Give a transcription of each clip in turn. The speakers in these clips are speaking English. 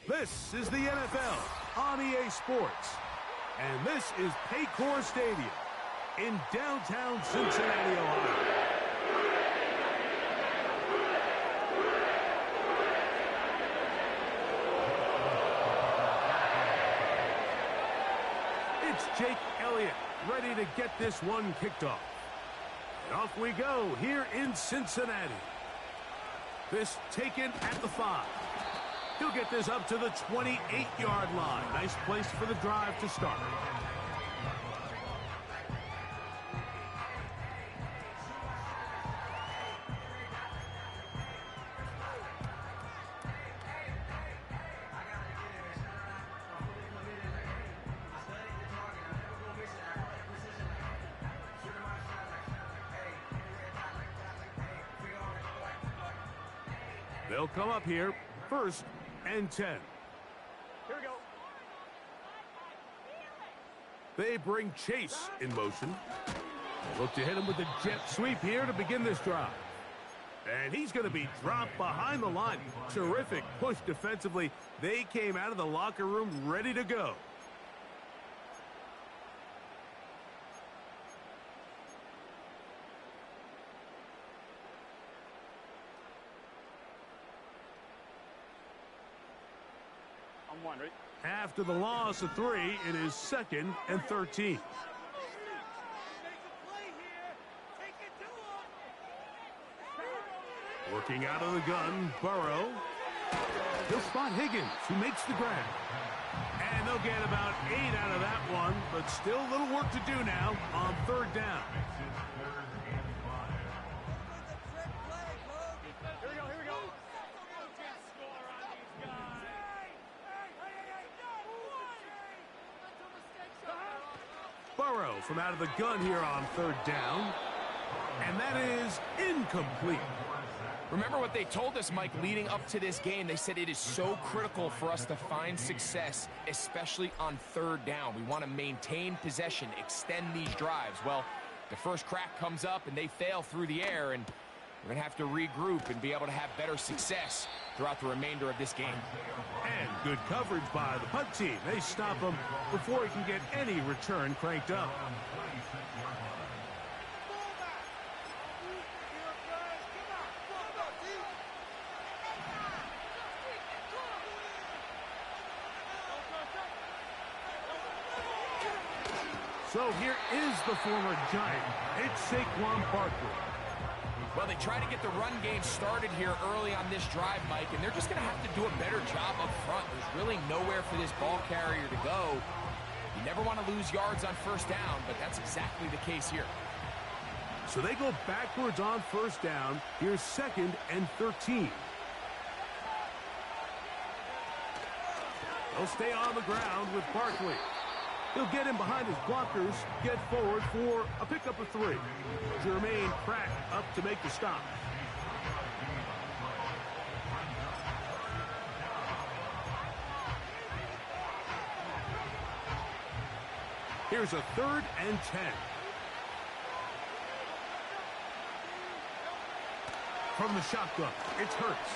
This is the NFL on EA Sports. And this is Paycor Stadium in downtown Cincinnati, Ohio. It's Jake Elliott ready to get this one kicked off. And off we go here in Cincinnati. This taken at the 5. He'll get this up to the 28-yard line. Nice place for the drive to start. They'll come up here, 1st and 10. Here we go. They bring Chase in motion. Look to hit him with a jet sweep here to begin this drive. And he's going to be dropped behind the line. Terrific push defensively. They came out of the locker room ready to go. Right? After the loss of 3, it is 2nd and 13. Working out of the gun, Burrow. He'll spot Higgins, who makes the grab. And they'll get about 8 out of that one, but still a little work to do now on 3rd down. Burrow from out of the gun here on 3rd down. And that is incomplete. Remember what they told us, Mike, leading up to this game. They said it is so critical for us to find success, especially on 3rd down. We want to maintain possession, extend these drives. Well, the first crack comes up and they fail through the air, and we're going to have to regroup and be able to have better success throughout the remainder of this game. And good coverage by the punt team. They stop him before he can get any return cranked up. So here is the former Giant. It's Saquon Barkley. Well, they try to get the run game started here early on this drive, Mike, and they're just going to have to do a better job up front. There's really nowhere for this ball carrier to go. You never want to lose yards on 1st down, but that's exactly the case here. So they go backwards on 1st down. Here's 2nd and 13. They'll stay on the ground with Barkley. He'll get him behind his blockers, get forward for a pickup of 3. Jermaine Pratt up to make the stop. Here's a 3rd and 10. From the shotgun, it's Hurts.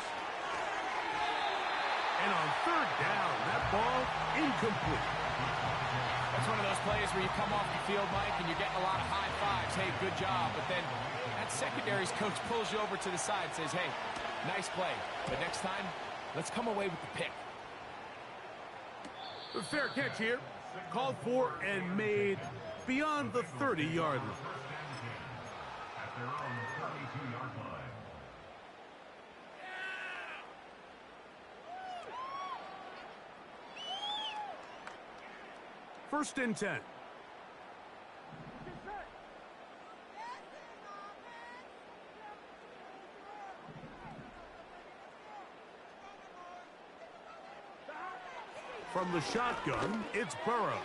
And on 3rd down, that ball incomplete. That's one of those plays where you come off the field, Mike, and you're getting a lot of high fives. Hey, good job. But then that secondary's coach pulls you over to the side and says, hey, nice play. But next time, let's come away with the pick. A fair catch here. Called for and made beyond the 30-yard line. First and 10. From the shotgun, it's Burrow.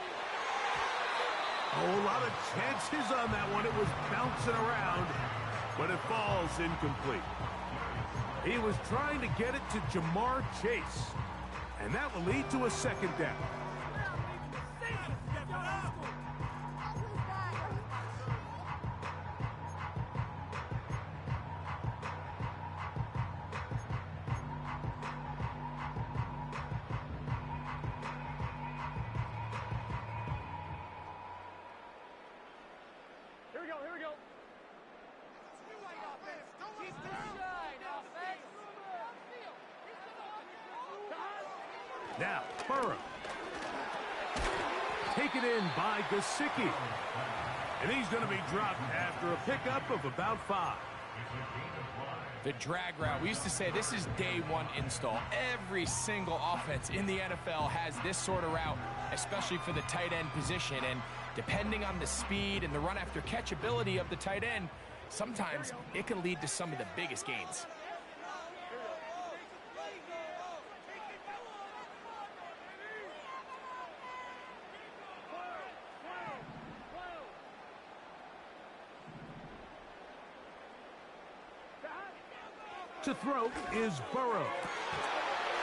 Oh, a lot of chances on that one. It was bouncing around, but it falls incomplete. He was trying to get it to Jamar Chase, and that will lead to a 2nd down. Now, Burrow. Taken in by Gesicki. And he's going to be dropped after a pickup of about 5. The drag route. We used to say this is day one install. Every single offense in the NFL has this sort of route, especially for the tight end position. And depending on the speed and the run after catch ability of the tight end, sometimes it can lead to some of the biggest gains. To throw is Burrow.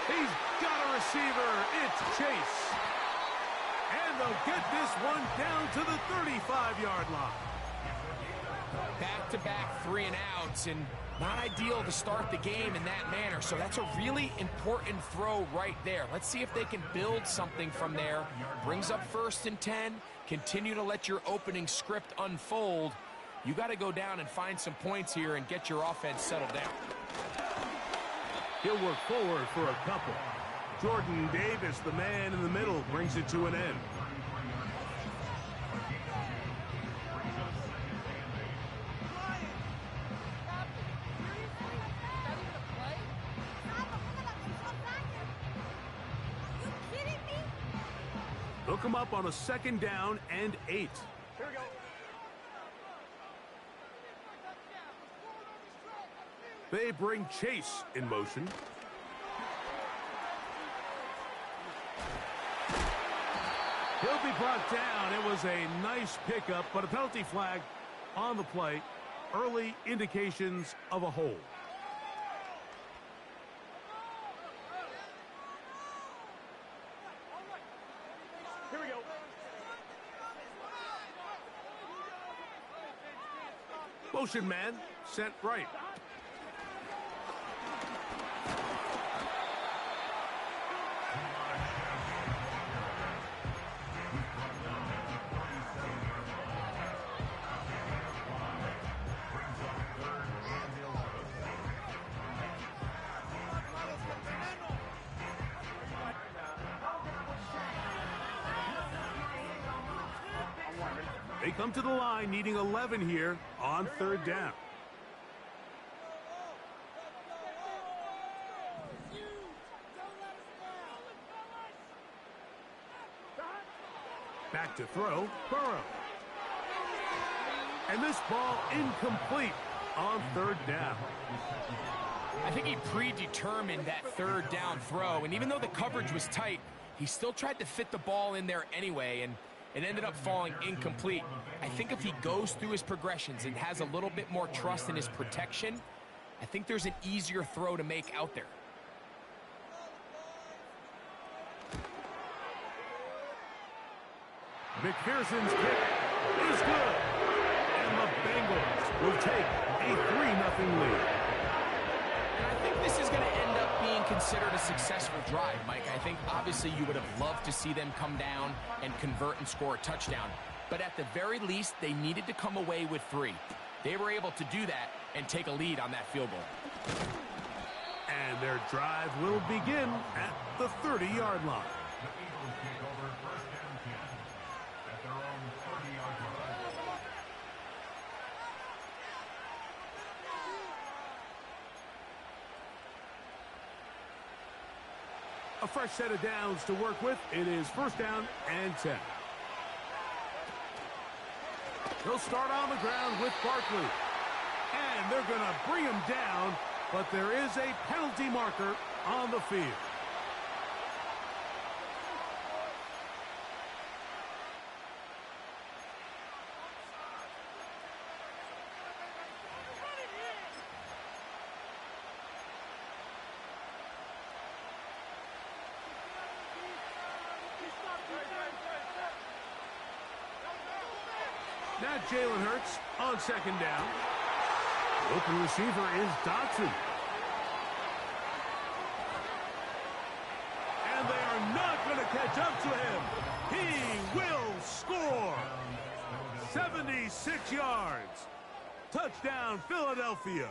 He's got a receiver. It's Chase. And they'll get this one down to the 35-yard line. Back-to-back 3-and-outs, and not ideal to start the game in that manner. So that's a really important throw right there. Let's see if they can build something from there. Brings up 1st and 10. Continue to let your opening script unfold. You got to go down and find some points here and get your offense settled down. He'll work forward for a couple. Jordan Davis, the man in the middle, brings it to an end. They'll come up on a 2nd down and 8. Here we go. They bring Chase in motion. He'll be brought down. It was a nice pickup, but a penalty flag on the play. Early indications of a hold. Here we go. Motion man sent right. They come to the line needing 11 here on 3rd down. Back to throw, Burrow. And this ball incomplete on 3rd down. I think he predetermined that 3rd down throw, and even though the coverage was tight, he still tried to fit the ball in there anyway, and it ended up falling incomplete. I think if he goes through his progressions and has a little bit more trust in his protection, I think there's an easier throw to make out there. McPherson's kick is good. And the Bengals will take a 3-0 lead. And I think this is going to end up being considered a successful drive, Mike. I think obviously you would have loved to see them come down and convert and score a touchdown. But at the very least, they needed to come away with 3. They were able to do that and take a lead on that field goal. And their drive will begin at the 30-yard line. A fresh set of downs to work with. It is 1st down and 10. They'll start on the ground with Barkley. And they're going to bring him down, but there is a penalty marker on the field. Now Jalen Hurts on 2nd down. The open receiver is Dotson. And they are not going to catch up to him. He will score. 76 yards. Touchdown, Philadelphia.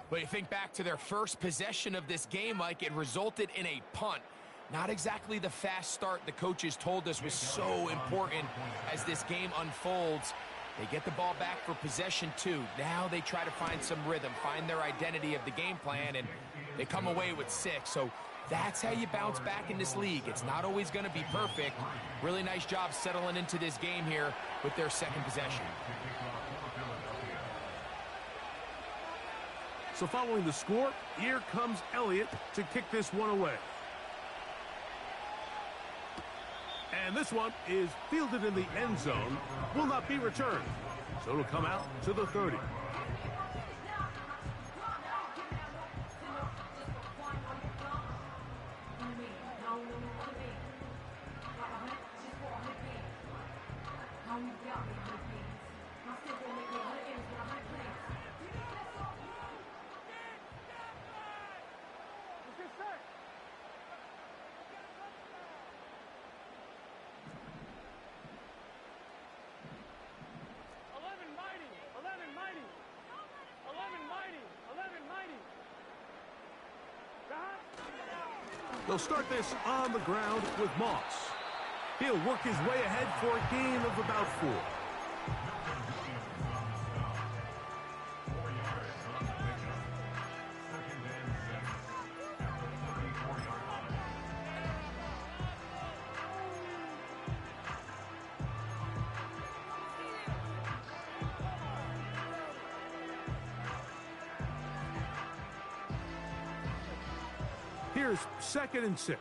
But you think back to their first possession of this game, Mike, it resulted in a punt. Not exactly the fast start the coaches told us was so important as this game unfolds. They get the ball back for possession 2. Now they try to find some rhythm, find their identity of the game plan, and they come away with 6. So that's how you bounce back in this league. It's not always going to be perfect. Really nice job settling into this game here with their second possession. So following the score, here comes Elliott to kick this one away. And this one is fielded in the end zone, will not be returned. So it'll come out to the 30. They'll start this on the ground with Moss. He'll work his way ahead for a gain of about 4. Here's 2nd and 6.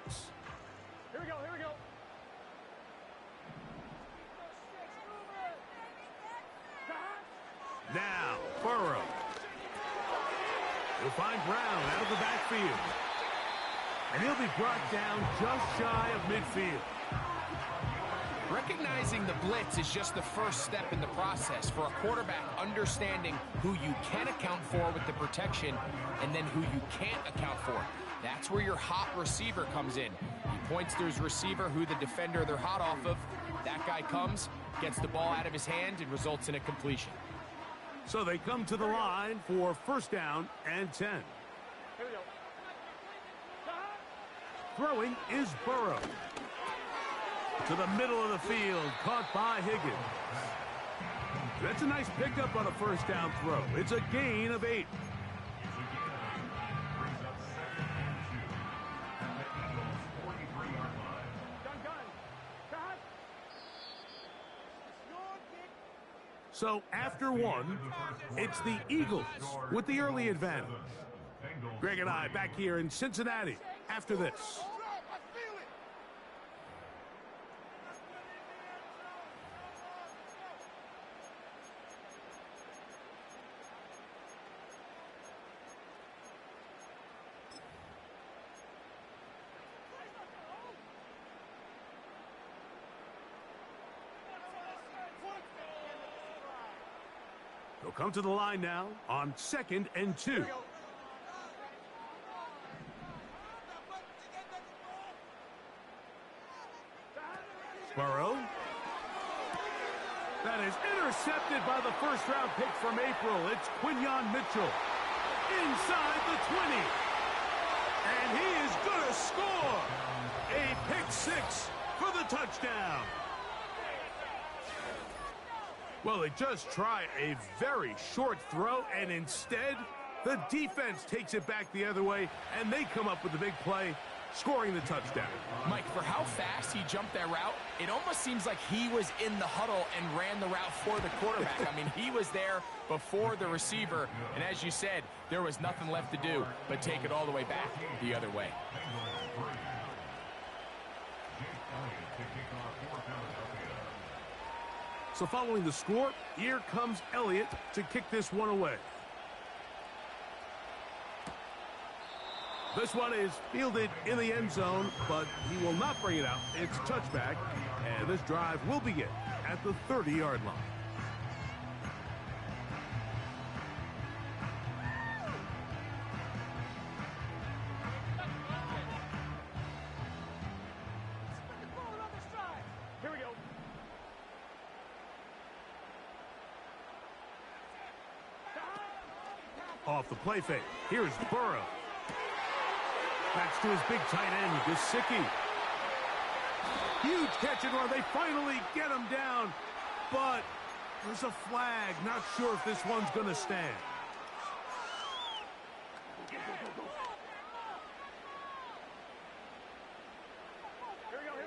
Here we go, here we go. Now, Burrow. He'll find Brown out of the backfield. And he'll be brought down just shy of midfield. Recognizing the blitz is just the first step in the process for a quarterback, understanding who you can account for with the protection and then who you can't account for. That's where your hot receiver comes in. He points to his receiver, who the defender they're hot off of. That guy comes, gets the ball out of his hand, and results in a completion. So they come to the line for 1st down and 10. Here we go. Throwing is Burrow. To the middle of the field, caught by Higgins. That's a nice pickup on a 1st down throw. It's a gain of 8. So after 1, it's the Eagles with the early advantage. Greg and I back here in Cincinnati after this. They'll come to the line now on 2nd and 2. Burrow. That is intercepted by the 1st-round pick from April. It's Quinyon Mitchell inside the 20. And he is going to score. A pick 6 for the touchdown. Well, they just try a very short throw, and instead, the defense takes it back the other way, and they come up with the big play, scoring the touchdown. Mike, for how fast he jumped that route, it almost seems like he was in the huddle and ran the route for the quarterback. I mean, he was there before the receiver, and as you said, there was nothing left to do but take it all the way back the other way. So following the score, here comes Elliott to kick this one away. This one is fielded in the end zone, but he will not bring it out. It's a touchback, and this drive will begin at the 30-yard line. Here we go. off the play fake. Here's Burrow. Backs to his big tight end, Gesicki. Huge catch and run. They finally get him down, but there's a flag. Not sure if this one's going to stand. Here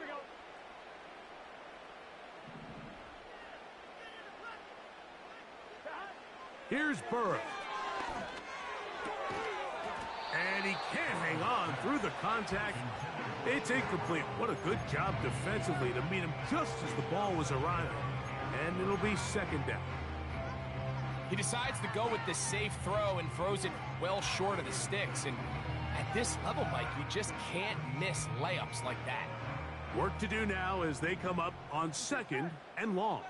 we go. Here's Burrow. And he can't hang on through the contact. It's incomplete. What a good job defensively to meet him just as the ball was arriving. And it'll be second down. He decides to go with the safe throw and throws it well short of the sticks. And at this level, Mike, you just can't miss layups like that. Work to do now as they come up on second and long.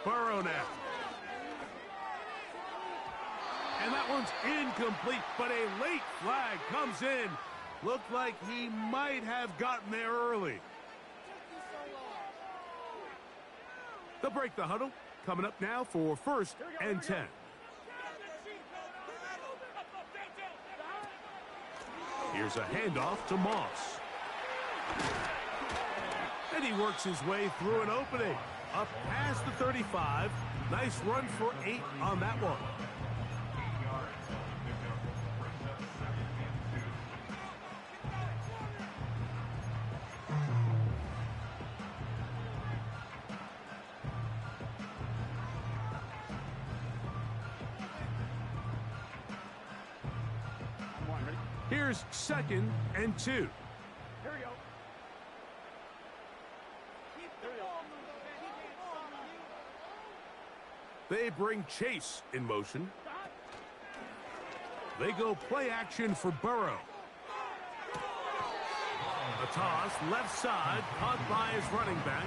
Burrow now. And that one's incomplete, but a late flag comes in. Looked like he might have gotten there early. They'll break the huddle. Coming up now for first and 10. Here's a handoff to Moss. And he works his way through an opening. Up past the 35. Nice run for 8 on that one. Here's second and 2. Here we go. They bring Chase in motion. They go play action for Burrow. A toss, left side, caught by his running back.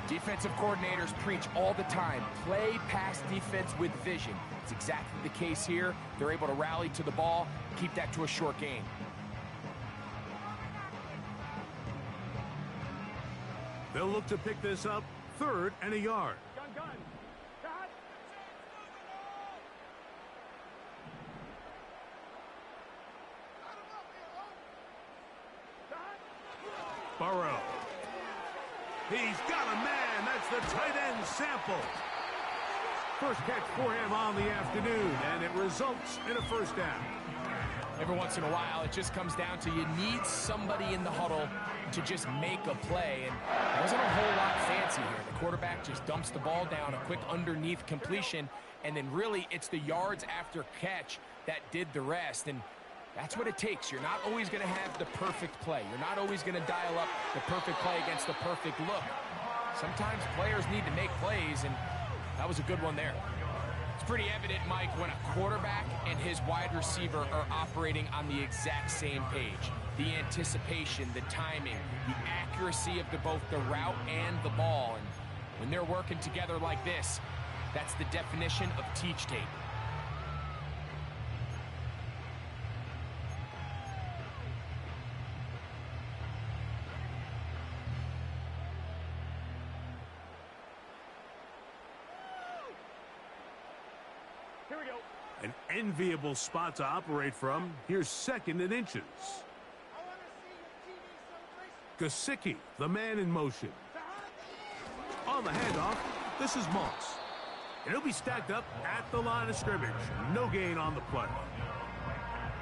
Defensive coordinators preach all the time, play pass defense with vision. It's exactly the case here. They're able to rally to the ball, keep that to a short gain. They'll look to pick this up, 3rd and a yard. Gun. Cut. Burrow. He's got a man. That's the tight end sample. First catch for him on the afternoon, and it results in a first down. Every once in a while, it just comes down to you need somebody in the huddle to just make a play, and it wasn't a whole lot fancy here. The quarterback just dumps the ball down, a quick underneath completion, and then really it's the yards after catch that did the rest, and that's what it takes. You're not always going to have the perfect play. You're not always going to dial up the perfect play against the perfect look. Sometimes players need to make plays, and that was a good one there. It's pretty evident, Mike, when a quarterback and his wide receiver are operating on the exact same page. The anticipation, the timing, the accuracy of both the route and the ball. And when they're working together like this, that's the definition of teach tape. Here we go. An enviable spot to operate from. Here's 2nd and inches. Gesicki, the man in motion. On the handoff, this is Moss. And he'll be stacked up at the line of scrimmage. No gain on the play.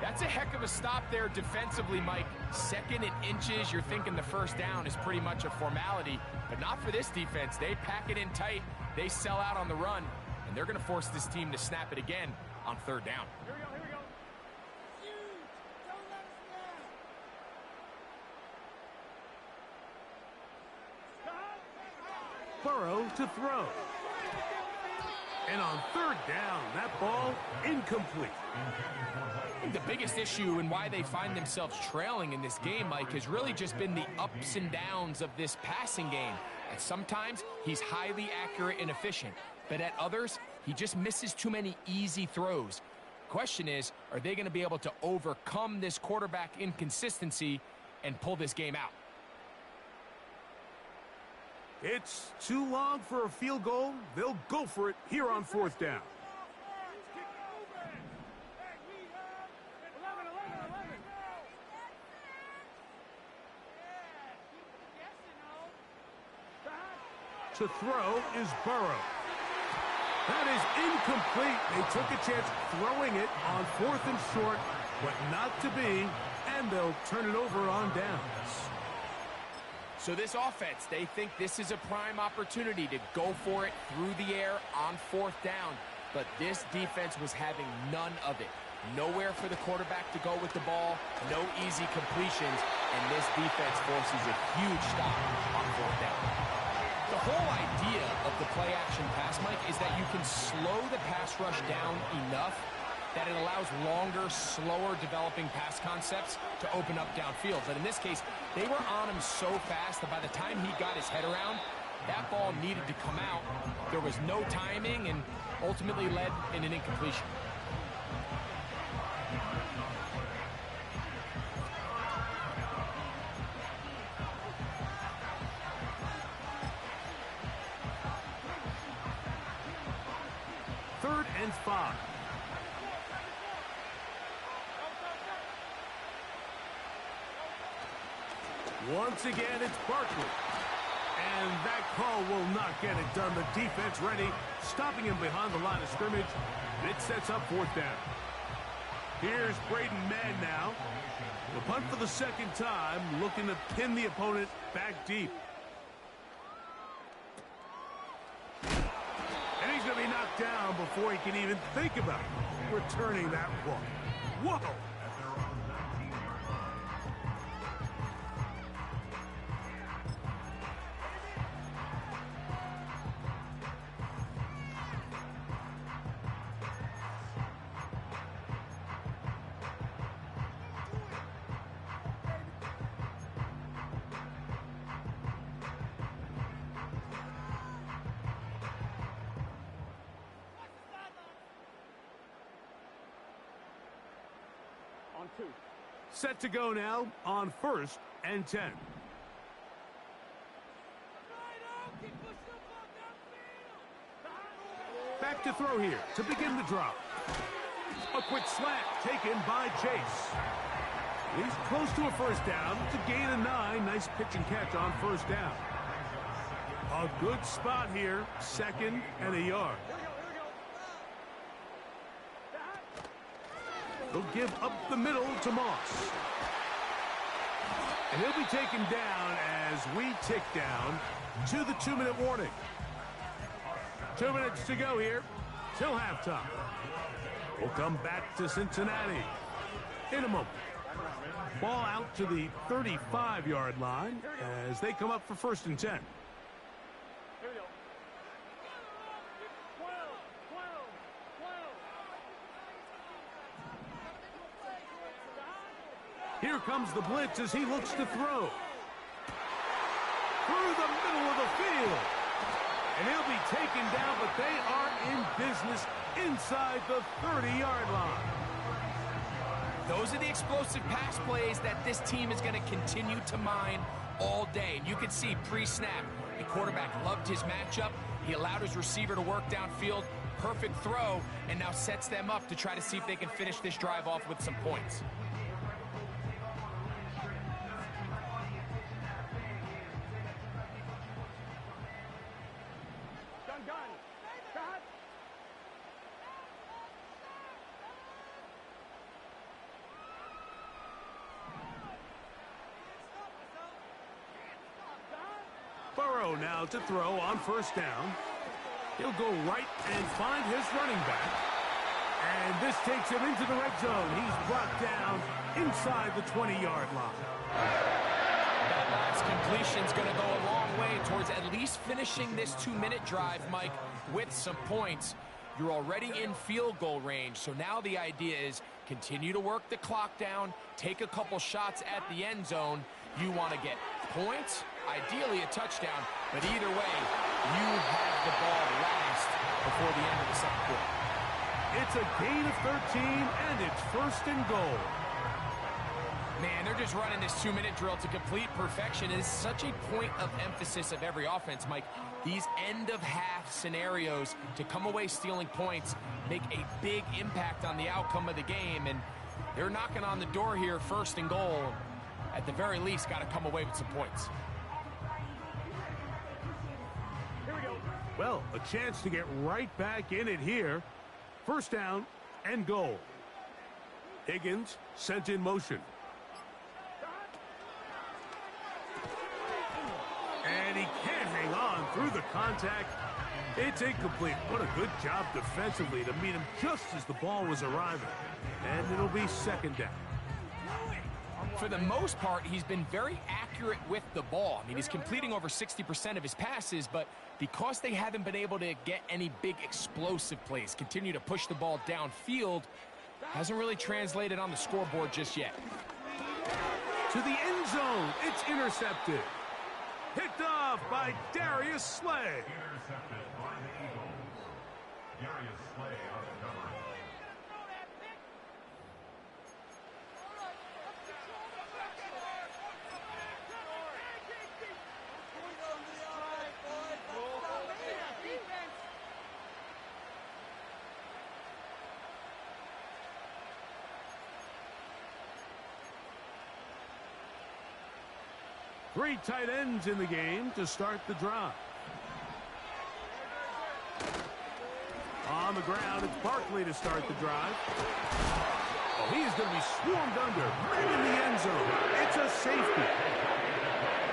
That's a heck of a stop there defensively, Mike. 2nd and inches, you're thinking the first down is pretty much a formality, but not for this defense. They pack it in tight. They sell out on the run, and they're going to force this team to snap it again on 3rd down. Here we go. Burrow to throw. And on 3rd down, that ball incomplete. I think the biggest issue and why they find themselves trailing in this game, Mike, has really just been the ups and downs of this passing game. And sometimes he's highly accurate and efficient, but at others, he just misses too many easy throws. Question is, are they going to be able to overcome this quarterback inconsistency and pull this game out? It's too long for a field goal. They'll go for it here on fourth down. 11. To throw is Burrow. That is incomplete. They took a chance throwing it on 4th and short, but not to be, and they'll turn it over on downs. So this offense, they think this is a prime opportunity to go for it through the air on 4th down, but this defense was having none of it. Nowhere for the quarterback to go with the ball, no easy completions, and this defense forces a huge stop on 4th down. The whole idea of the play-action pass, Mike, is that you can slow the pass rush down enough that it allows longer, slower developing pass concepts to open up downfield. But in this case, they were on him so fast that by the time he got his head around, that ball needed to come out. There was no timing and ultimately led in an incompletion. Third and 5. Once again, it's Barkley. And that call will not get it done. The defense ready, stopping him behind the line of scrimmage. And it sets up 4th down. Here's Braden Mann now. The punt for the second time, looking to pin the opponent back deep. And he's going to be knocked down before he can even think about returning that one. Whoa! On 2. Set to go now on 1st and 10. Back to throw here to begin the drop. A quick slant taken by Chase. He's close to a 1st down. It's a gain of 9. Nice pitch and catch on 1st down. A good spot here. 2nd and a yard. They'll give up the middle to Moss. And he'll be taken down as we tick down to the 2-minute warning. 2 minutes to go here till halftime. We'll come back to Cincinnati in a moment. Ball out to the 35-yard line as they come up for 1st and 10. Here we go. 12. Here comes the blitz as he looks to throw. Through the middle of the field. And he'll be taken down, but they are in business inside the 30-yard line. Those are the explosive pass plays that this team is going to continue to mine all day. And you can see pre-snap, the quarterback loved his matchup. He allowed his receiver to work downfield. Perfect throw, and now sets them up to try to see if they can finish this drive off with some points. Gun. Cut. Burrow now to throw on 1st down. He'll go right and find his running back. And this takes him into the red zone. He's brought down inside the 20-yard line. That last completion's going to go a long way towards at least finishing this 2-minute drive, Mike, with some points. You're already in field goal range, so now the idea is continue to work the clock down, take a couple shots at the end zone. You want to get points, ideally a touchdown, but either way, you have the ball last before the end of the second quarter. It's a gain of 13, and it's 1st and goal. Man, they're just running this 2-minute drill to complete perfection. It is such a point of emphasis of every offense, Mike. These end-of-half scenarios to come away stealing points make a big impact on the outcome of the game, and they're knocking on the door here, 1st and goal. At the very least, got to come away with some points. Here we go. Well, a chance to get right back in it here. 1st down and goal. Higgins sent in motion. And he can't hang on through the contact. It's incomplete. What a good job defensively to meet him just as the ball was arriving. And it'll be 2nd down. For the most part, he's been very accurate with the ball. I mean, he's completing over 60% of his passes, but because they haven't been able to get any big explosive plays, continue to push the ball downfield, hasn't really translated on the scoreboard just yet. To the end zone. It's intercepted. Picked off by Darius Slay. Intercepted by the Eagles. Darius Slay on the cover. Three tight ends in the game to start the drive. On the ground, it's Barkley to start the drive. Oh, he is going to be swarmed under, right in the end zone. It's a safety.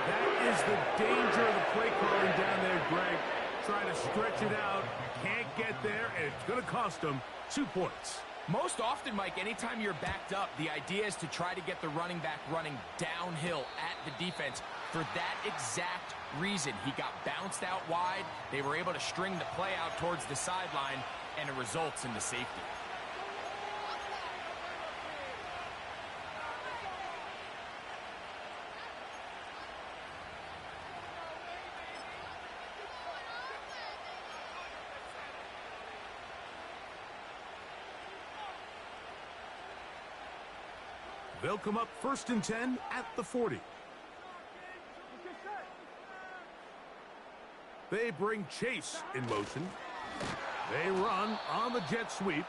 That is the danger of the play calling down there, Greg. Trying to stretch it out, can't get there, and it's going to cost them 2 points. Most often, Mike, anytime you're backed up, the idea is to try to get the running back running downhill at the defense. For that exact reason, he got bounced out wide. They were able to string the play out towards the sideline, and it results in the safety. They'll come up 1st and 10 at the 40. They bring Chase in motion. They run on the jet sweep.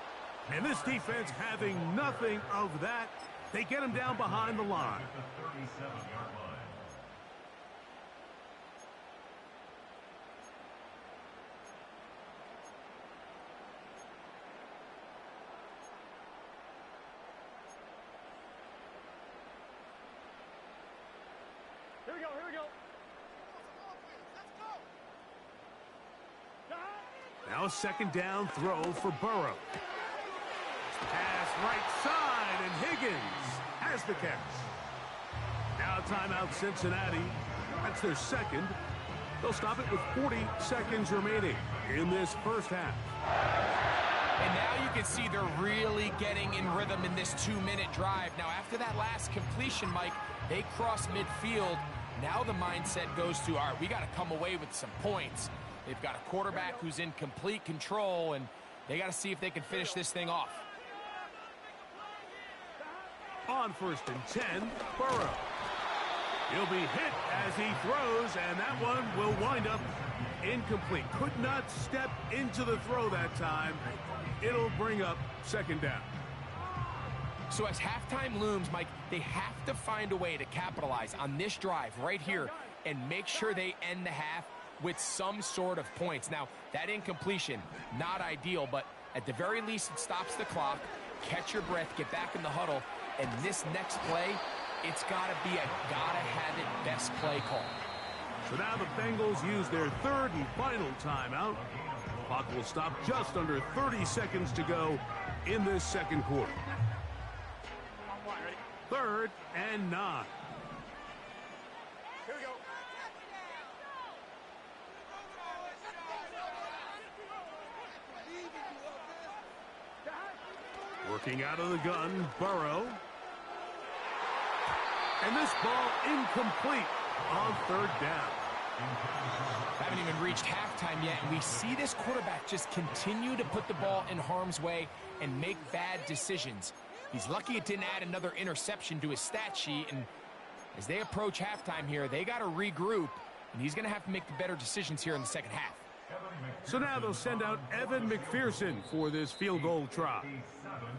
And this defense having nothing of that. They get him down behind the line. At the 37-yard line. Here we go, here we go. Now a 2nd down throw for Burrow. Pass right side, and Higgins has the catch. Now timeout Cincinnati. That's their 2nd. They'll stop it with 40 seconds remaining in this 1st half. And now you can see they're really getting in rhythm in this 2-minute drive. Now, after that last completion, Mike, they cross midfield. Now the mindset goes to, all right, we got to come away with some points. They've got a quarterback who's in complete control, and they got to see if they can finish this thing off. On 1st and 10, Burrow. He'll be hit as he throws, and that one will wind up incomplete. Could not step into the throw that time. It'll bring up 2nd down. So as halftime looms, Mike, they have to find a way to capitalize on this drive right here and make sure they end the half with some sort of points. Now, that incompletion, not ideal, but at the very least, it stops the clock. Catch your breath, get back in the huddle, and this next play, it's got to be a gotta-have-it best play call. So now the Bengals use their 3rd and final timeout. Clock will stop just under 30 seconds to go in this 2nd quarter. 3rd and 9. Here we go. Working out of the gun, Burrow. And this ball incomplete on 3rd down. Haven't even reached halftime yet, and we see this quarterback just continue to put the ball in harm's way and make bad decisions. He's lucky it didn't add another interception to his stat sheet, and as they approach halftime here, they got to regroup, and he's going to have to make the better decisions here in the second half. So now they'll send out Evan McPherson for this field goal try.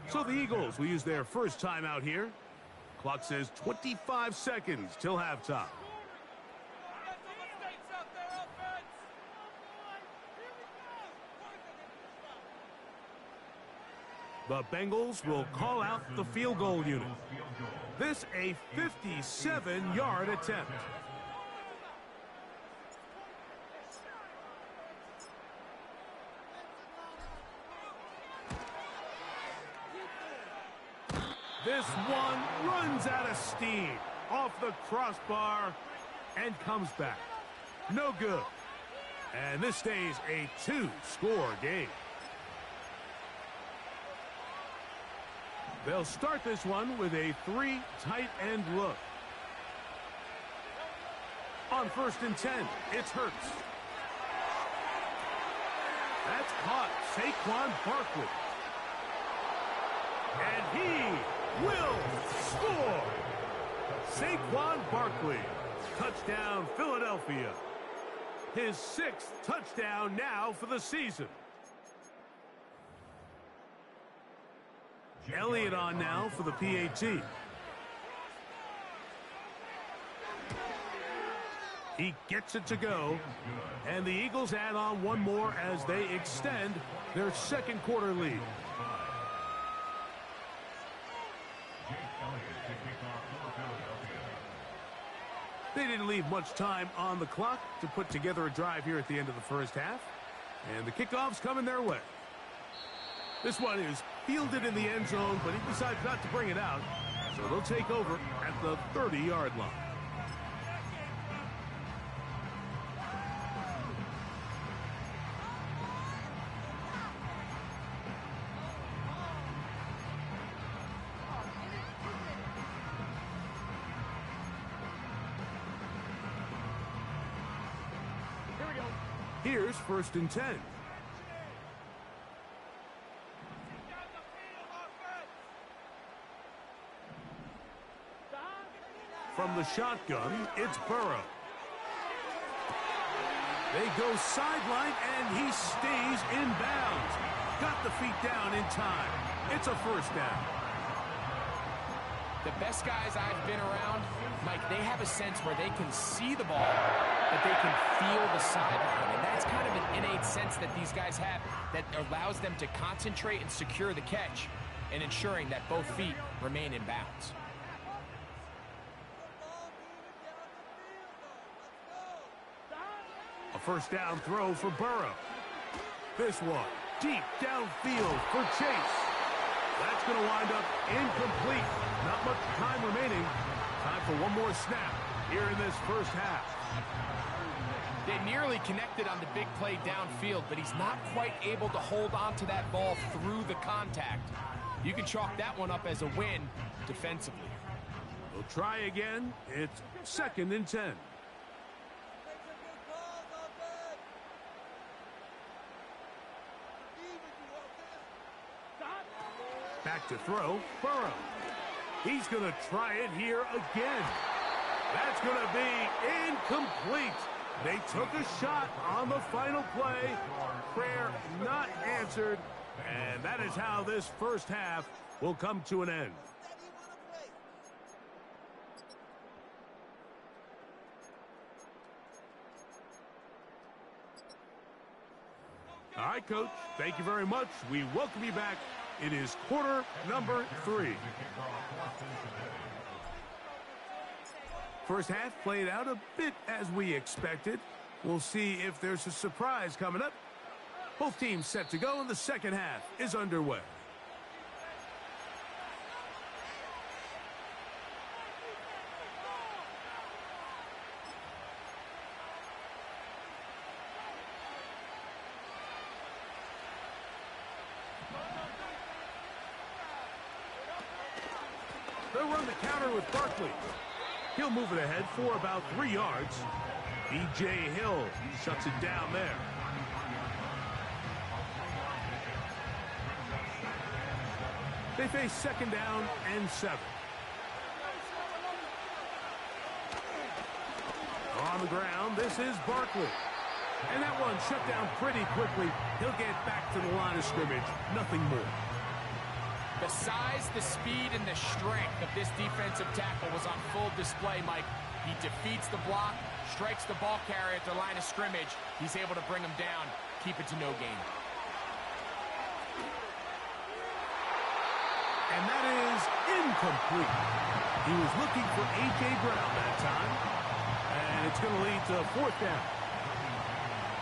So the Eagles will use their first time out here. Clock says 25 seconds till halftime. The Bengals will call out the field goal unit. This a 57-yard attempt. This one runs out of steam off the crossbar and comes back. No good. And this stays a two-score game. They'll start this one with a three tight end look. On 1st and 10, it's Hurts. That's caught. Saquon Barkley. And he will score. Saquon Barkley. Touchdown, Philadelphia. His 6th touchdown now for the season. Elliott on now for the PAT. He gets it to go. And the Eagles add on one more as they extend their second quarter lead. They didn't leave much time on the clock to put together a drive here at the end of the first half. And the kickoff's coming their way. This one is fielded in the end zone, but he decides not to bring it out. So they'll take over at the 30-yard line. Here's 1st and 10. From the shotgun, it's Burrow. They go sideline, and he stays in bounds. Got the feet down in time. It's a first down. The best guys I've been around, Mike, they have a sense where they can see the ball, but they can feel the sideline. And that's kind of an innate sense that these guys have that allows them to concentrate and secure the catch and ensuring that both feet remain in bounds. A first down throw for Burrow. This one deep downfield for Chase. That's going to wind up incomplete. Not much time remaining. Time for one more snap here in this first half. They nearly connected on the big play downfield, but he's not quite able to hold on to that ball through the contact. You can chalk that one up as a win defensively. We'll try again. It's 2nd and 10. Back to throw, Burrow. He's going to try it here again. That's going to be incomplete. They took a shot on the final play. Prayer not answered. And that is how this first half will come to an end. All right, Coach. Thank you very much. We welcome you back. It is quarter number 3. First half played out a bit as we expected. We'll see if there's a surprise coming up. Both teams set to go, and the second half is underway. They'll run the counter with Barkley. He'll move it ahead for about 3 yards. B.J. Hill shuts it down there. They face 2nd down and 7. On the ground, this is Barkley. And that one shut down pretty quickly. He'll get back to the line of scrimmage. Nothing more. The size, the speed, and the strength of this defensive tackle was on full display, Mike. He defeats the block, strikes the ball carrier at the line of scrimmage. He's able to bring him down, keep it to no gain. And that is incomplete. He was looking for A.J. Brown that time. And it's going to lead to 4th down.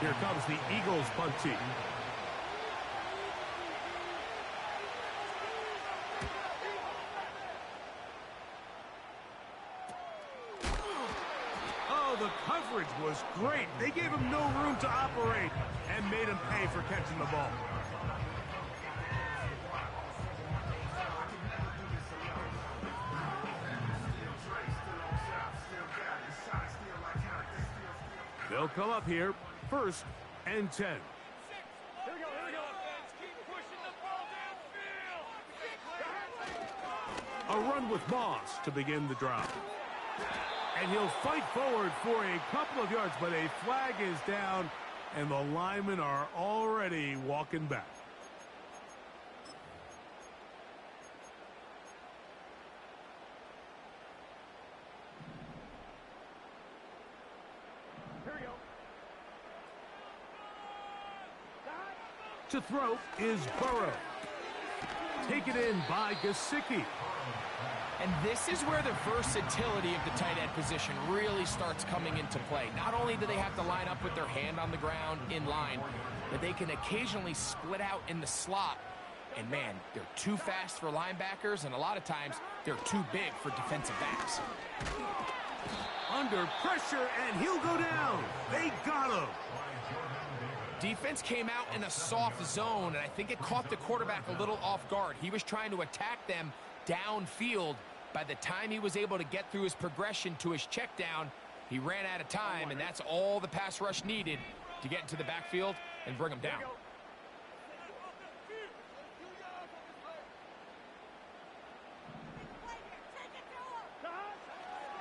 Here comes the Eagles punt team. Oh, the coverage was great. They gave him no room to operate and made him pay for catching the ball. They'll come up here, 1st and 10. Here we go, here we go. Keep pushing the ball downfield. A run with Moss to begin the drive. And he'll fight forward for a couple of yards, but a flag is down, and the linemen are already walking back. To throw is Burrow. Taken in by Gesicki. And this is where the versatility of the tight end position really starts coming into play. Not only do they have to line up with their hand on the ground in line, but they can occasionally split out in the slot. And man, they're too fast for linebackers, and a lot of times they're too big for defensive backs. Under pressure, and he'll go down. They got him. Defense came out in a soft zone, and I think it caught the quarterback a little off guard. He was trying to attack them downfield. By the time he was able to get through his progression to his check down, he ran out of time, and that's all the pass rush needed to get into the backfield and bring him down.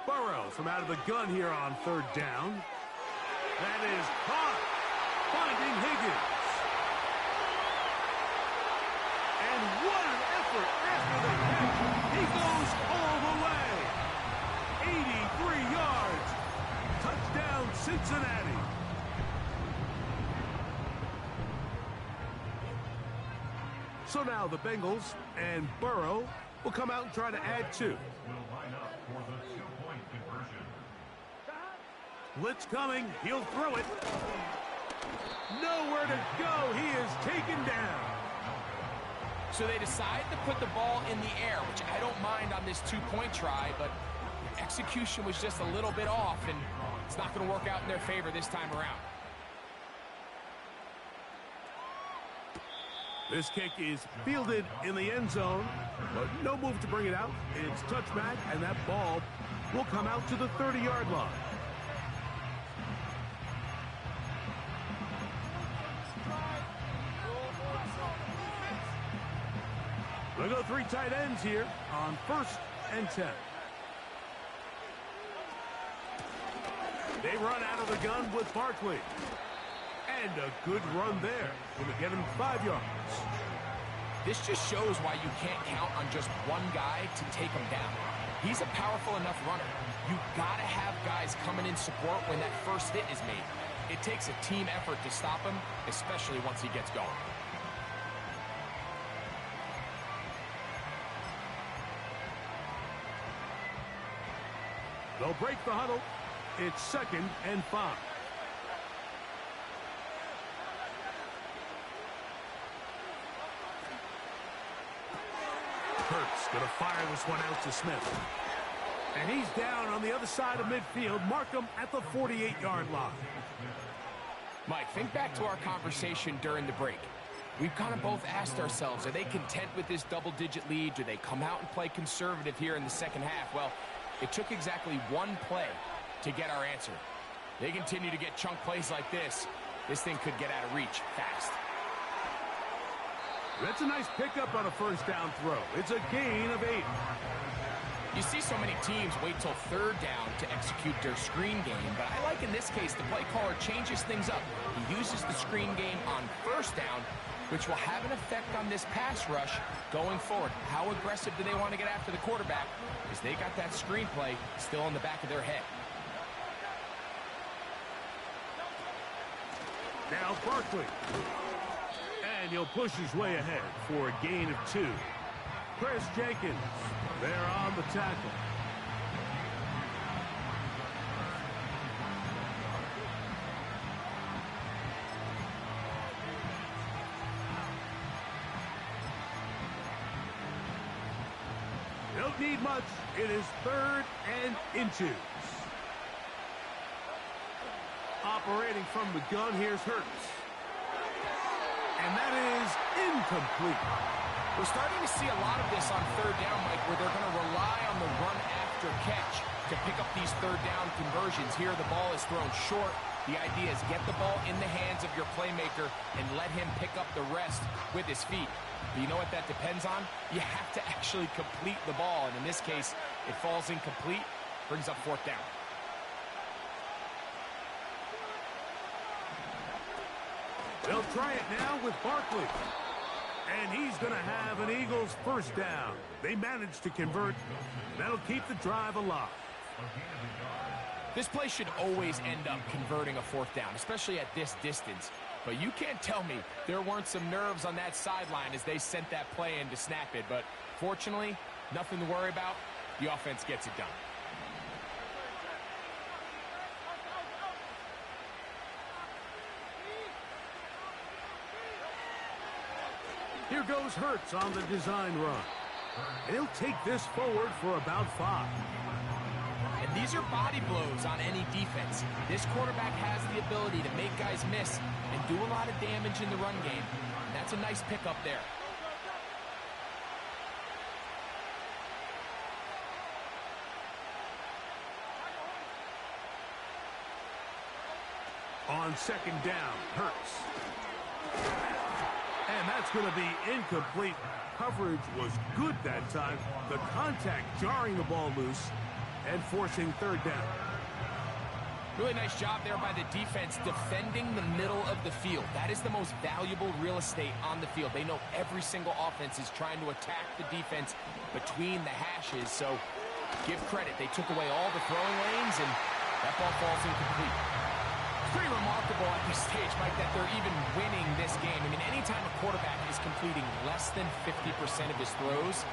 Burrow from out of the gun here on 3rd down. That is caught. Finding Higgins. And what an effort after the catch. He goes all the way. 83 yards. Touchdown, Cincinnati. So now the Bengals and Burrow will come out and try to add 2. Will line up for the 2-point conversion. Blitz coming. He'll throw it. Nowhere to go. He is taken down. So they decide to put the ball in the air, which I don't mind on this 2-point try, but execution was just a little bit off, and it's not going to work out in their favor this time around. This kick is fielded in the end zone, but no move to bring it out. It's touchback, and that ball will come out to the 30-yard line. We'll go 3 tight ends here on 1st and 10. They run out of the gun with Barkley. And a good run there. Going to get him 5 yards. This just shows why you can't count on just one guy to take him down. He's a powerful enough runner. You got to have guys coming in support when that first hit is made. It takes a team effort to stop him, especially once he gets going. They'll break the huddle. It's 2nd and 5. Hurts going to fire this one out to Smith. And he's down on the other side of midfield. Mark him at the 48-yard line. Mike, think back to our conversation during the break. We've kind of both asked ourselves, are they content with this double-digit lead? Do they come out and play conservative here in the second half? Well, it took exactly one play to get our answer. They continue to get chunk plays like this. This thing could get out of reach fast. That's a nice pickup on a first down throw. It's a gain of 8. You see so many teams wait till third down to execute their screen game, but I like in this case the play caller changes things up. He uses the screen game on first down, which will have an effect on this pass rush going forward. How aggressive do they want to get after the quarterback? Because they got that screen play still in the back of their head. Now Barkley. And he'll push his way ahead for a gain of 2. Chris Jenkins there on the tackle. Don't need much. It is 3rd and inches. Operating from the gun, here's Hurts. And that is incomplete. We're starting to see a lot of this on third down, Mike, where they're going to rely on the run after catch to pick up these third down conversions. Here, the ball is thrown short. The idea is get the ball in the hands of your playmaker and let him pick up the rest with his feet. But you know what that depends on? You have to actually complete the ball. And in this case, it falls incomplete, brings up 4th down. They'll try it now with Barkley. And he's going to have an Eagles first down. They managed to convert. That'll keep the drive alive. This play should always end up converting a 4th down, especially at this distance. But you can't tell me there weren't some nerves on that sideline as they sent that play in to snap it. But fortunately, nothing to worry about. The offense gets it done. Here goes Hurts on the design run. And he'll take this forward for about 5. And these are body blows on any defense. This quarterback has the ability to make guys miss and do a lot of damage in the run game. And that's a nice pickup there. On 2nd down, Hurts. And that's going to be incomplete. Coverage was good that time. The contact jarring the ball loose and forcing 3rd down. Really nice job there by the defense defending the middle of the field. That is the most valuable real estate on the field. They know every single offense is trying to attack the defense between the hashes. So give credit. They took away all the throwing lanes and that ball falls incomplete. Pretty remarkable at this stage, Mike, that they're even winning this game. I mean, anytime a quarterback is completing less than 50% of his throws,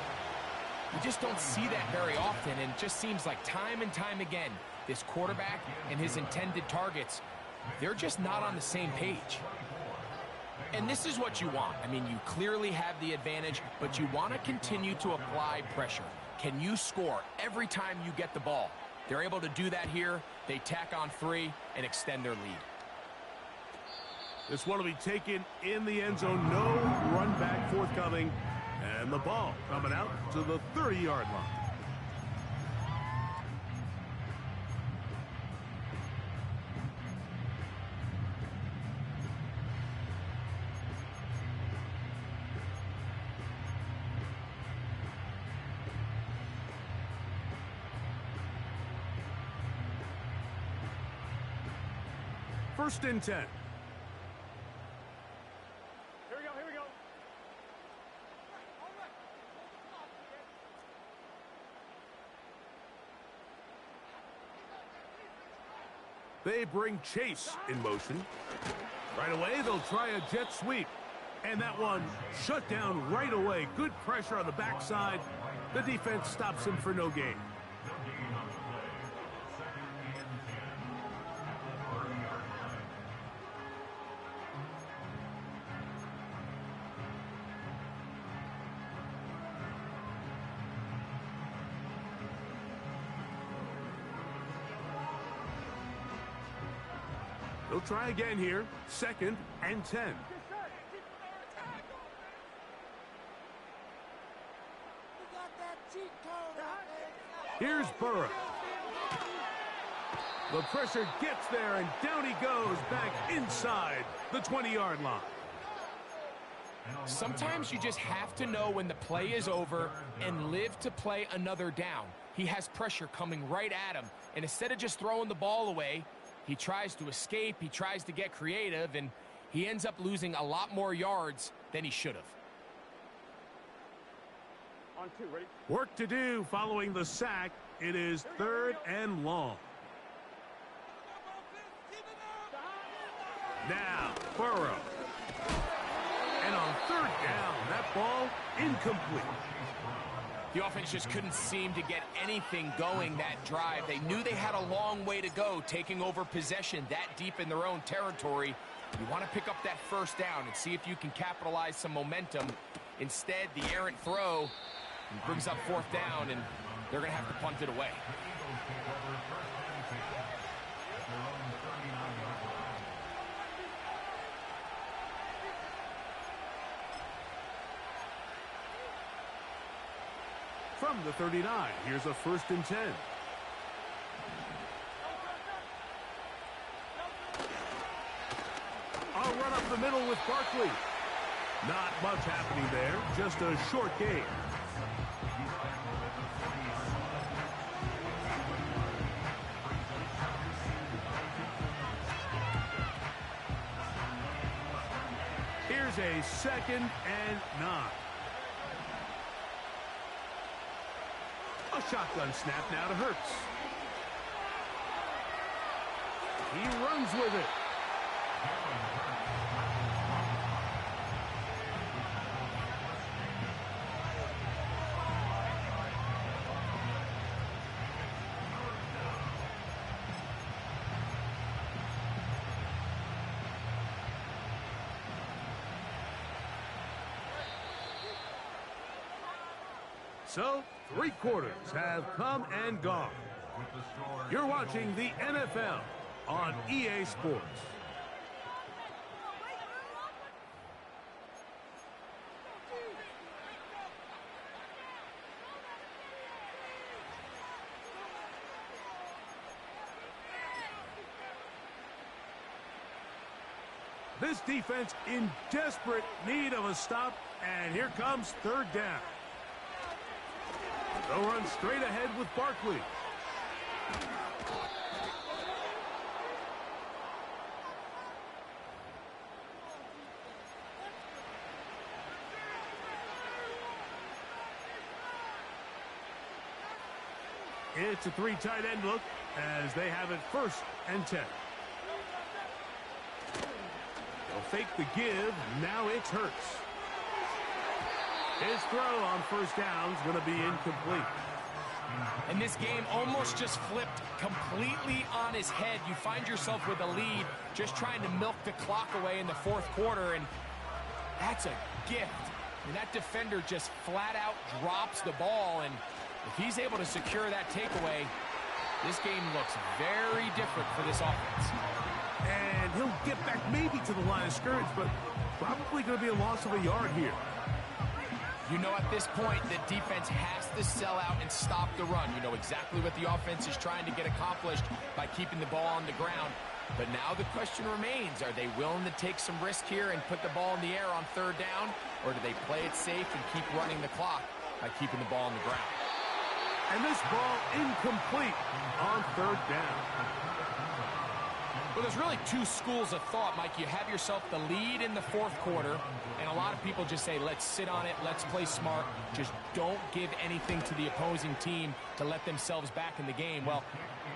you just don't see that very often, and it just seems like time and time again, this quarterback and his intended targets, they're just not on the same page. And this is what you want. I mean, you clearly have the advantage, but you want to continue to apply pressure. Can you score every time you get the ball? They're able to do that here. They tack on 3 and extend their lead. This one will be taken in the end zone. No run back forthcoming. And the ball coming out to the 30-yard line. First and 10. Here we go, here we go. They bring Chase in motion. Right away, they'll try a jet sweep. And that one shut down right away. Good pressure on the backside. The defense stops him for no gain. They'll try again here. 2nd and 10. Here's Burrow. The pressure gets there, and down he goes back inside the 20-yard line. Sometimes you just have to know when the play is over and live to play another down. He has pressure coming right at him, and instead of just throwing the ball away, he tries to escape, he tries to get creative, and he ends up losing a lot more yards than he should have. On two, ready? Work to do following the sack. It is 3rd and long. Now, Burrow. And on 3rd down, that ball incomplete. The offense just couldn't seem to get anything going that drive. They knew they had a long way to go, taking over possession that deep in their own territory. You want to pick up that 1st down and see if you can capitalize some momentum. Instead, the errant throw brings up 4th down, and they're going to have to punt it away. From the 39, here's a 1st and 10. A run up the middle with Barkley. Not much happening there, just a short gain. Here's a 2nd and 9. A shotgun snap now to Hurts. He runs with it. So, 3 quarters have come and gone. You're watching the NFL on EA Sports. This defense in desperate need of a stop, and here comes 3rd down. They'll run straight ahead with Barkley. It's a 3 tight end look as they have it 1st and 10. They'll fake the give. Now it's Hurts. His throw on 1st down is going to be incomplete. And this game almost just flipped completely on his head. You find yourself with a lead, just trying to milk the clock away in the 4th quarter, and that's a gift. And that defender just flat out drops the ball, and if he's able to secure that takeaway, this game looks very different for this offense. And he'll get back maybe to the line of scrimmage, but probably going to be a loss of a yard here. You know at this point the defense has to sell out and stop the run. You know exactly what the offense is trying to get accomplished by keeping the ball on the ground. But now the question remains, are they willing to take some risk here and put the ball in the air on 3rd down? Or do they play it safe and keep running the clock by keeping the ball on the ground? And this ball incomplete on 3rd down. Well, there's really 2 schools of thought, Mike. You have yourself the lead in the 4th quarter, and a lot of people just say, let's sit on it, let's play smart, just don't give anything to the opposing team to let themselves back in the game. Well,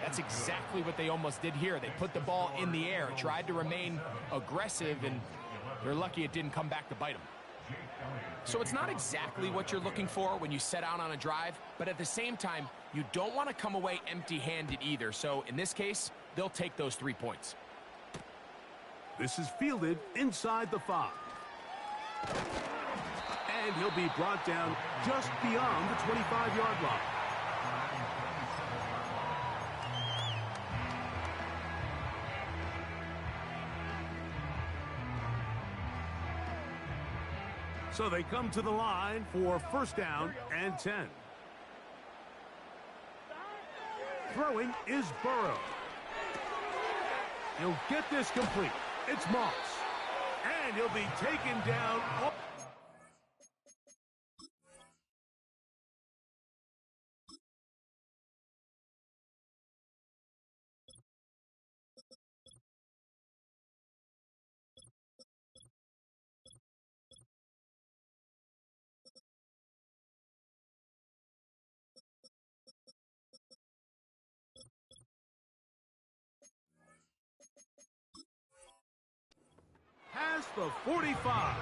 that's exactly what they almost did here. They put the ball in the air, tried to remain aggressive, and they're lucky it didn't come back to bite them. So it's not exactly what you're looking for when you set out on a drive, but at the same time, you don't want to come away empty-handed either. So in this case, they'll take those 3 points. This is fielded inside the 5. And he'll be brought down just beyond the 25-yard line. So they come to the line for 1st down and 10. Throwing is Burrow. He'll get this complete. It's Moss. And he'll be taken down. the 45.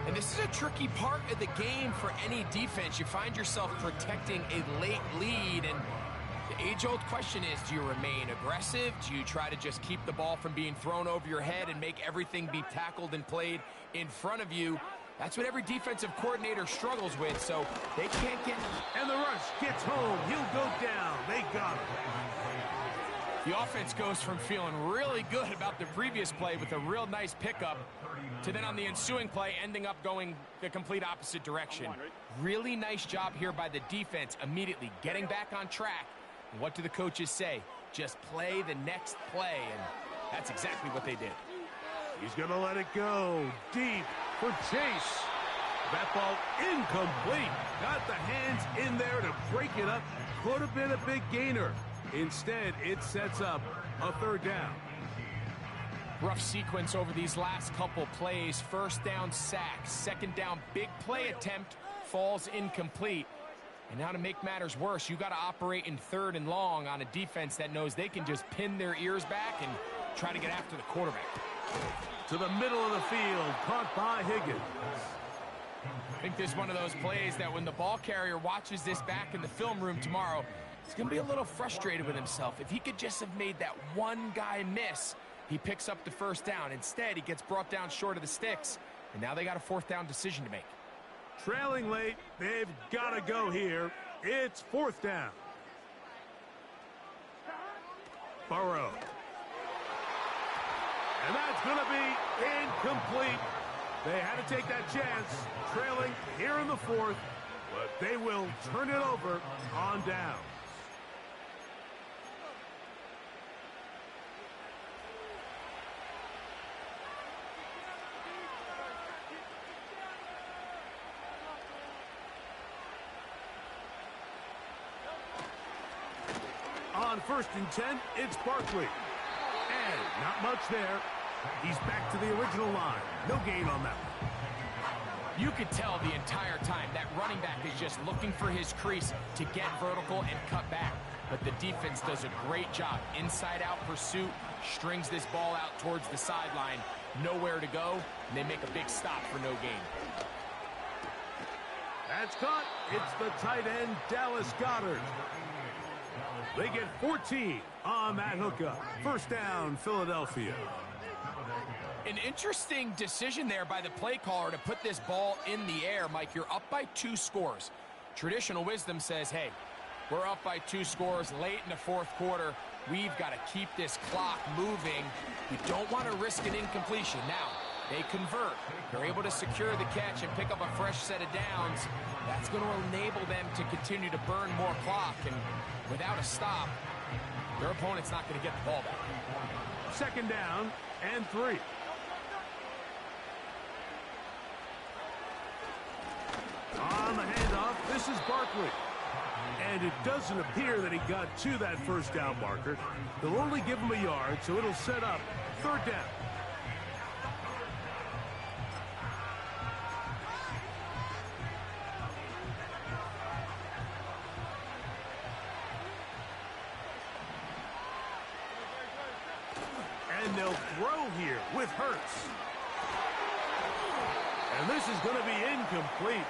And this is a tricky part of the game for any defense. You find yourself protecting a late lead, and the age-old question is, do you remain aggressive? Do you try to just keep the ball from being thrown over your head and make everything be tackled and played in front of you? That's what every defensive coordinator struggles with, so they can't get... And the rush gets home. He'll go down. They got him. The offense goes from feeling really good about the previous play with a real nice pickup to then on the ensuing play ending up going the complete opposite direction. Really nice job here by the defense, immediately getting back on track. And what do the coaches say? Just play the next play, and that's exactly what they did. He's going to let it go deep for Chase. That ball incomplete. Got the hands in there to break it up. Could have been a big gainer. Instead, it sets up a third down. Rough sequence over these last couple plays. First down, sack. Second down, big play attempt, falls incomplete. And now to make matters worse, you got to operate in third and long on a defense that knows they can just pin their ears back and try to get after the quarterback. To the middle of the field, caught by Higgins. I think this is one of those plays that when the ball carrier watches this back in the film room tomorrow, he's going to be a little frustrated with himself. If he could just have made that one guy miss, he picks up the first down. Instead, he gets brought down short of the sticks, and now they got a fourth down decision to make. Trailing late, they've got to go here. It's fourth down. Burrow. And that's going to be incomplete. They had to take that chance, trailing here in the fourth, but they will turn it over on down. On 1st and 10, it's Barkley. And not much there. He's back to the original line. No gain on that one. You could tell the entire time that running back is just looking for his crease to get vertical and cut back. But the defense does a great job. Inside-out pursuit, strings this ball out towards the sideline. Nowhere to go, and they make a big stop for no gain. That's caught. It's the tight end, Dallas Goedert. They get 14 on that hookup. First down, Philadelphia. An interesting decision there by the play caller to put this ball in the air. Mike, you're up by 2 scores. Traditional wisdom says, hey, we're up by 2 scores late in the fourth quarter. We've got to keep this clock moving. You don't want to risk an incompletion. Now, they convert. They're able to secure the catch and pick up a fresh set of downs. That's going to enable them to continue to burn more clock. And without a stop, their opponent's not going to get the ball back. Second down and 3. On the handoff, this is Barkley. And it doesn't appear that he got to that first down marker. They'll only give him a yard, so it'll set up third down. And they'll throw here with Hurts. And this is going to be incomplete.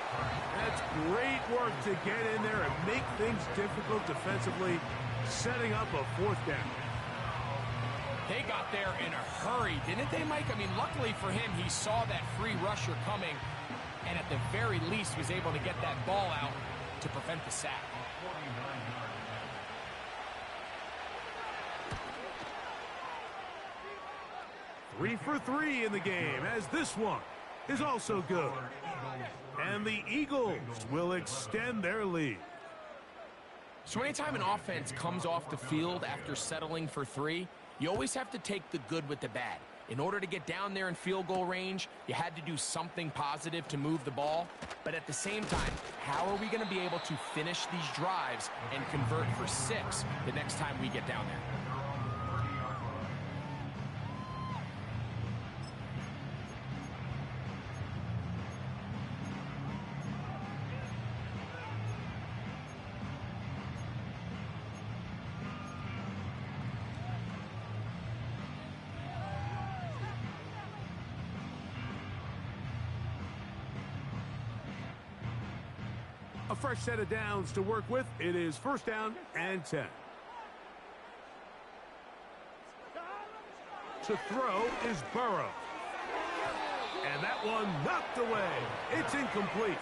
That's great work to get in there and make things difficult defensively, setting up a fourth down. They got there in a hurry, didn't they, Mike? I mean, luckily for him, he saw that free rusher coming, and at the very least was able to get that ball out to prevent the sack. Three for 3 in the game, as this one is also good. And the Eagles will extend their lead. So anytime an offense comes off the field after settling for 3, you always have to take the good with the bad. In order to get down there in field goal range, you had to do something positive to move the ball. But at the same time, how are we going to be able to finish these drives and convert for 6 the next time we get down there? A fresh set of downs to work with. It is first down and 10. To throw is Burrow. And that one knocked away. It's incomplete.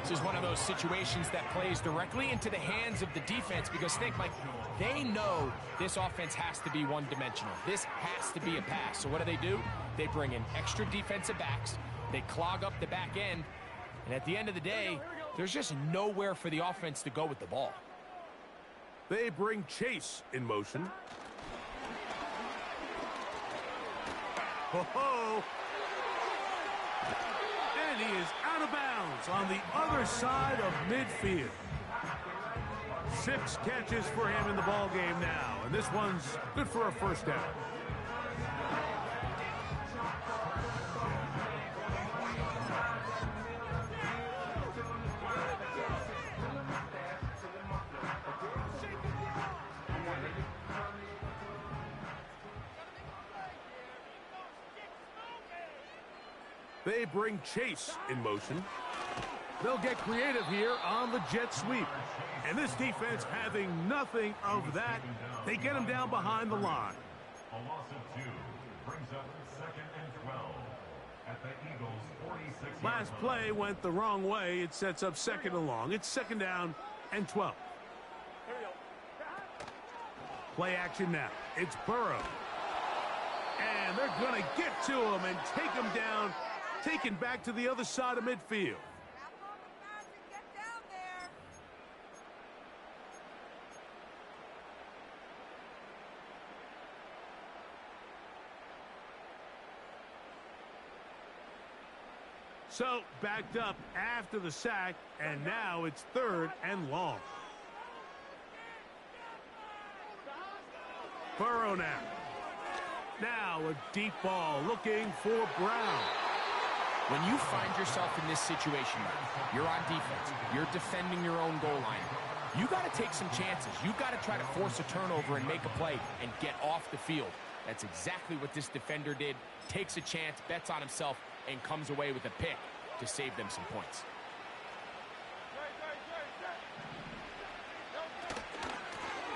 This is one of those situations that plays directly into the hands of the defense because think, Mike, they know this offense has to be one-dimensional. This has to be a pass. So what do? They bring in extra defensive backs. They clog up the back end. And at the end of the day, there's just nowhere for the offense to go with the ball. They bring Chase in motion. Ho-ho! And he is out of bounds on the other side of midfield. 6 catches for him in the ball game now, and this one's good for a first down. They bring Chase in motion. They'll get creative here on the jet sweep. And this defense having nothing of that, they get him down behind the line. A loss of 2 brings up 2nd and 12 at the Eagles' 46. Last play went the wrong way. It sets up 2nd and long. It's 2nd down and 12. Play action now. It's Burrow. And they're going to get to him and take him down, taken back to the other side of midfield. So, backed up after the sack, and now it's 3rd and long. Burrow now. Now a deep ball looking for Brown. When you find yourself in this situation, you're on defense, you're defending your own goal line, you got to take some chances. You got to try to force a turnover and make a play and get off the field. That's exactly what this defender did. Takes a chance, bets on himself, and comes away with a pick to save them some points.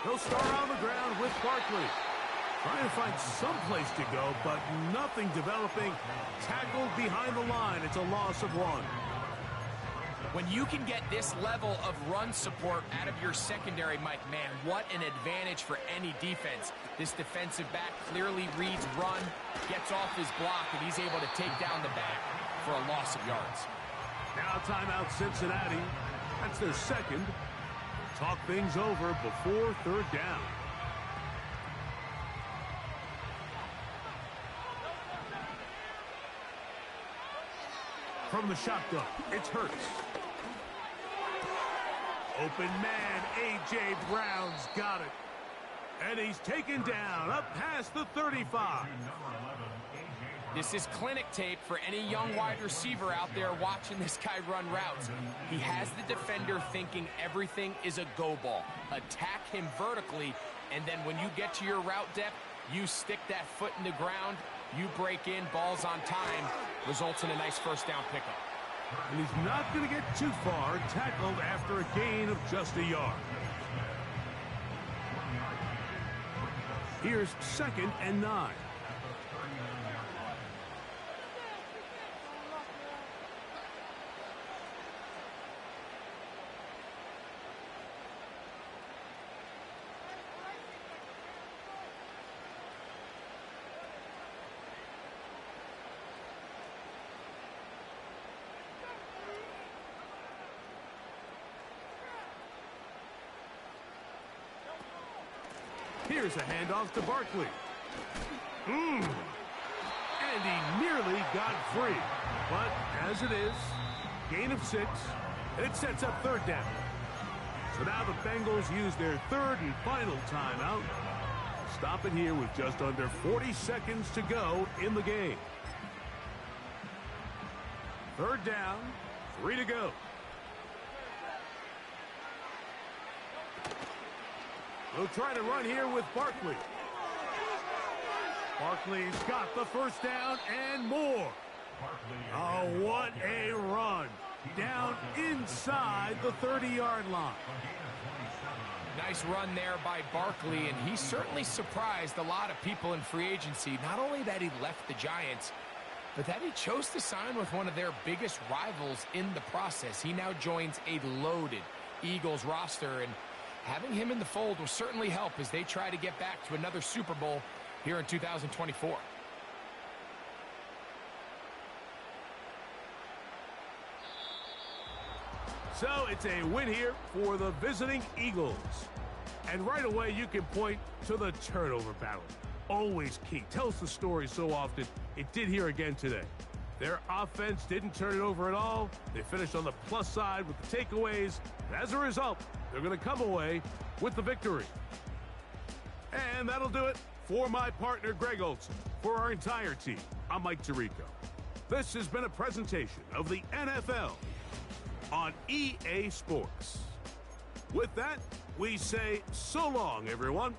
He'll start on the ground with Barkley. Trying to find some place to go, but nothing developing. Tackled behind the line. It's a loss of 1. When you can get this level of run support out of your secondary, Mike, man, what an advantage for any defense. This defensive back clearly reads run, gets off his block, and he's able to take down the back for a loss of yards. Now timeout Cincinnati. That's their 2nd. Talk things over before 3rd down. From the shotgun, it's Hurts. Open man, A.J. Brown's got it. And he's taken down up past the 35. This is clinic tape for any young wide receiver out there watching this guy run routes. He has the defender thinking everything is a go ball. Attack him vertically, and then when you get to your route depth, you stick that foot in the ground, you break in, balls on time, results in a nice first down pickup. And he's not going to get too far, tackled after a gain of just a yard. Here's 2nd and 9. Here's a handoff to Barkley. And he nearly got free. But as it is, gain of 6, and it sets up 3rd down. So now the Bengals use their 3rd and final timeout. Stop it here with just under 40 seconds to go in the game. 3rd down, 3 to go. They'll try to run here with Barkley. Barkley's got the first down and more. Oh, what a run. down inside the 30-yard line. Nice run there by Barkley, and he certainly surprised a lot of people in free agency. Not only that he left the Giants, but that he chose to sign with one of their biggest rivals in the process. He now joins a loaded Eagles roster, and having him in the fold will certainly help as they try to get back to another Super Bowl here in 2024. So it's a win here for the visiting Eagles. And right away, you can point to the turnover battle. Always key. Tells the story so often. It did here again today. Their offense didn't turn it over at all. They finished on the plus side with the takeaways. And as a result, they're going to come away with the victory. And that'll do it for my partner, Greg Olson. For our entire team, I'm Mike Tirico. This has been a presentation of the NFL on EA Sports. With that, we say so long, everyone.